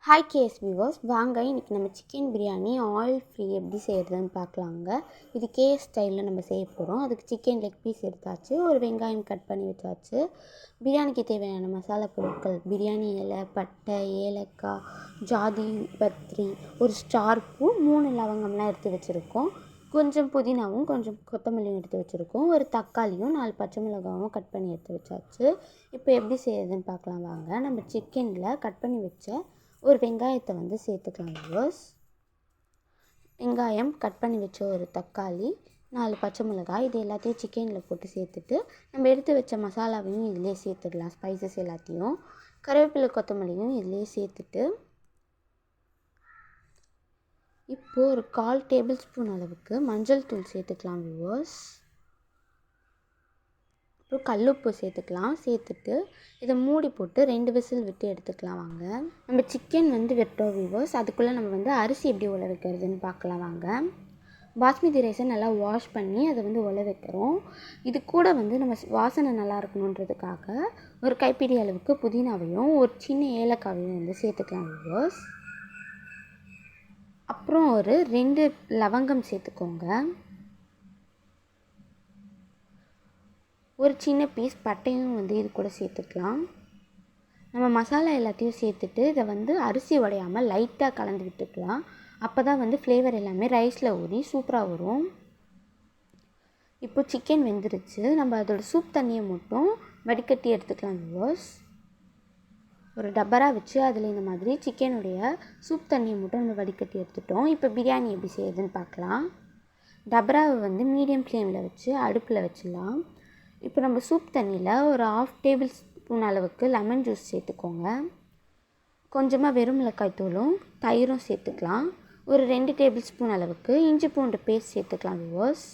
Hi guys viewers, வாங்க இன்றைக்கி நம்ம சிக்கன் பிரியாணி ஆயில் ஃப்ரீ எப்படி செய்கிறதுன்னு பார்க்கலாங்க. இது கேஸ் ஸ்டைலில் நம்ம செய்ய போகிறோம். அதுக்கு சிக்கன் லெக் பீஸ் எடுத்தாச்சு, ஒரு வெங்காயம் கட் பண்ணி வச்சாச்சு. பிரியாணிக்கு தேவையான மசாலா பொருட்கள்: பிரியாணி இலை, பட்டை, ஏலக்காய், ஜாதி பத்திரி, ஒரு ஸ்டார் பூ, 3 லவங்கம்லாம் எடுத்து வச்சுருக்கோம். கொஞ்சம் புதினாவும் கொஞ்சம் கொத்தமல்லியும் எடுத்து வச்சுருக்கோம். ஒரு தக்காளியும் 4 பச்சை மிளகாவும் கட் பண்ணி எடுத்து வச்சாச்சு. இப்போ எப்படி செய்கிறதுன்னு பார்க்கலாம் வாங்க. நம்ம சிக்கனில் கட் பண்ணி வச்ச ஒரு வெங்காயத்தை சேர்த்துக்கலாம் வியூவர்ஸ். வெங்காயம், கட் பண்ணி வச்ச ஒரு தக்காளி, 4 பச்சை மிளகாய், இது எல்லாத்தையும் சிக்கனில் போட்டு சேர்த்துட்டு நம்ம எடுத்து வச்ச மசாலாவையும் இதிலே சேர்த்துடலாம். ஸ்பைசஸ் எல்லாத்தையும், கருவேப்பிலை, கொத்தமல்லியும் இதிலே சேர்த்துட்டு இப்போது ஒரு 1/4 டேபிள் ஸ்பூன் அளவுக்கு மஞ்சள் தூள் சேர்த்துக்கலாம் வியூவர்ஸ். அப்புறம் கல்லுப்பு சேர்த்துக்கலாம். சேர்த்துட்டு இதை மூடி போட்டு 2 விசில் விட்டு எடுத்துக்கலாம் வாங்க. நம்ம சிக்கன் வெட்டோம் வியூவர்ஸ். அதுக்குள்ளே நம்ம அரிசி எப்படி உல வைக்கிறதுன்னு பார்க்கலாம் வாங்க. பாஸ்மதி ரைஸை நல்லா வாஷ் பண்ணி அதை உல வைக்கிறோம். இது கூட நம்ம வாசனை நல்லா இருக்கணுன்றதுக்காக ஒரு கைப்பிடி அளவுக்கு புதினாவையும் ஒரு சின்ன ஏலக்காவையும் சேர்த்துக்கலாம் வியூவர்ஸ். அப்புறம் ஒரு 2 லவங்கம் சேர்த்துக்கோங்க. ஒரு சின்ன பீஸ் பட்டையும் இது கூட சேர்த்துக்கலாம். நம்ம மசாலா எல்லாத்தையும் சேர்த்துட்டு இதை அரிசி உடையாமல் லைட்டாக கலந்து விட்டுக்கலாம். அப்போ தான் ஃப்ளேவர் எல்லாமே ரைஸில் ஊறி சூப்பராக வரும். இப்போ சிக்கன் வெந்துருச்சு. நம்ம அதோட சூப் தண்ணியை மட்டும் வடிகட்டி எடுத்துக்கலாம் வியூவர்ஸ். ஒரு டப்பரா வச்சு அதில் இந்த மாதிரி சிக்கனுடைய சூப் தண்ணியை மட்டும் நம்ம வடிகட்டி எடுத்துட்டோம். இப்போ பிரியாணி எப்படி செய்யுதுன்னு பார்க்கலாம். டபராவை மீடியம் ஃப்ளேமில் வச்சு அடுப்பில் வச்சிடலாம். இப்போ நம்ம சூப் தண்ணியில் ஒரு 1/2 டேபிள் ஸ்பூன் அளவுக்கு லெமன் ஜூஸ் சேர்த்துக்கோங்க. கொஞ்சமாக வெறும் மிளகாய் தூளும் தயிரும் சேர்த்துக்கலாம். ஒரு 2 டேபிள் ஸ்பூன் அளவுக்கு இஞ்சி பூண்டு பேஸ்ட் சேர்த்துக்கலாம் வியூவர்ஸ்.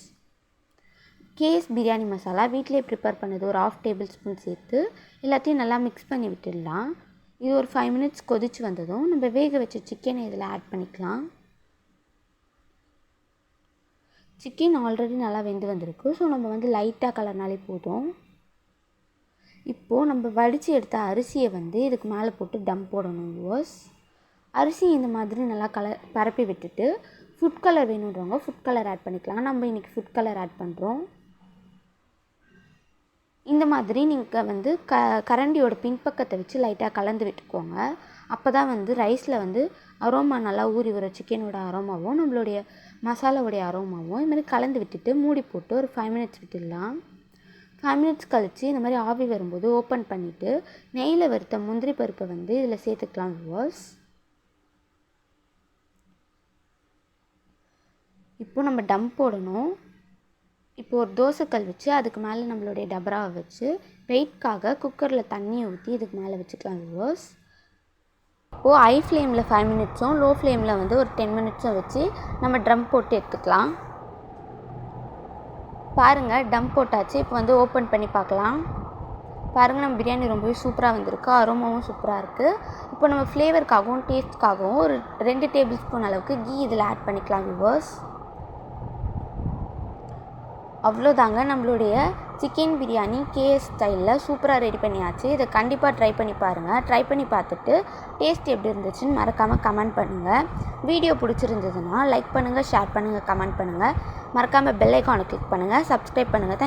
கேஸ் பிரியாணி மசாலா வீட்டிலே ப்ரிப்பேர் பண்ணது ஒரு 1/2 டேபிள் ஸ்பூன் சேர்த்து எல்லாத்தையும் நல்லா மிக்ஸ் பண்ணி விட்டுடலாம். இது ஒரு 5 மினிட்ஸ் கொதித்து வந்ததும் நம்ம வேக வச்ச சிக்கனை இதில் ஆட் பண்ணிக்கலாம். சிக்கன் ஆல்ரெடி நல்லா வெந்து வந்திருக்கு. ஸோ நம்ம லைட்டாக கலர்னாலே போதும். இப்போது நம்ம வடித்து எடுத்த அரிசியை இதுக்கு மேலே போட்டு டம் போடணும் வியூவர்ஸ். அரிசி இந்த மாதிரி நல்லா பரப்பி விட்டுட்டு ஃபுட் கலர் வேணுன்றவங்க ஃபுட் கலர் ஆட் பண்ணிக்கலாம். நம்ம இன்றைக்கி ஃபுட் கலர் ஆட் பண்ணுறோம். இந்த மாதிரி நீங்கள் கரண்டியோட பின்பக்கத்தை வச்சு லைட்டாக கலந்து விட்டுக்கோங்க. அப்போ தான் ரைஸில் அரோமா நல்லா ஊறி வரும். சிக்கனோட அரோமாவும் நம்மளுடைய மசாலாவுடைய அரோமாவும் இது மாதிரி கலந்து விட்டுட்டு மூடி போட்டு ஒரு 5 மினிட்ஸ் விட்டுடலாம். 5 மினிட்ஸ் கழித்து இந்த மாதிரி ஆவி வரும்போது ஓப்பன் பண்ணிவிட்டு நெய்யில் வறுத்த முந்திரி பருப்பை இதில் சேர்த்துக்கலாம் வியூவர்ஸ். இப்போது நம்ம டம் போடணும். இப்போது ஒரு தோசைக்கல் வச்சு அதுக்கு மேலே நம்மளுடைய டபராவை வச்சு வெயிட்காக குக்கரில் தண்ணியை ஊற்றி இதுக்கு மேலே வச்சுக்கலாம் வியூவர்ஸ். இப்போது ஹை ஃப்ளேமில் 5 மினிட்ஸும் லோ ஃப்ளேமில் ஒரு 10 மினிட்ஸும் வச்சு நம்ம ட்ரம் போட்டு எடுத்துக்கலாம். பாருங்கள், டம் போட்டாச்சு. இப்போ ஓப்பன் பண்ணி பார்க்கலாம். பாருங்கள், நம்ம பிரியாணி ரொம்பவே சூப்பராக வந்திருக்கு. அரோமாவும் சூப்பராக இருக்குது. இப்போ நம்ம ஃப்ளேவருக்காகவும் டேஸ்ட்காகவும் ஒரு 2 டேபிள் ஸ்பூன் அளவுக்கு கீ இதில் ஆட் பண்ணிக்கலாம் வியூவர்ஸ். அவ்வளோதாங்க, நம்மளுடைய சிக்கன் பிரியாணி கேஎஸ் ஸ்டைலில் சூப்பராக ரெடி பண்ணியாச்சு. இதை கண்டிப்பாக ட்ரை பண்ணி பாருங்கள். ட்ரை பண்ணி பார்த்துட்டு டேஸ்ட் எப்படி இருந்துச்சுன்னு மறக்காமல் கமெண்ட் பண்ணுங்கள். வீடியோ பிடிச்சிருந்ததுன்னா லைக் பண்ணுங்கள், ஷேர் பண்ணுங்கள், கமெண்ட் பண்ணுங்கள். மறக்காமல் பெல் ஐக்கானை கிளிக் பண்ணுங்கள், சப்ஸ்கிரைப் பண்ணுங்கள்.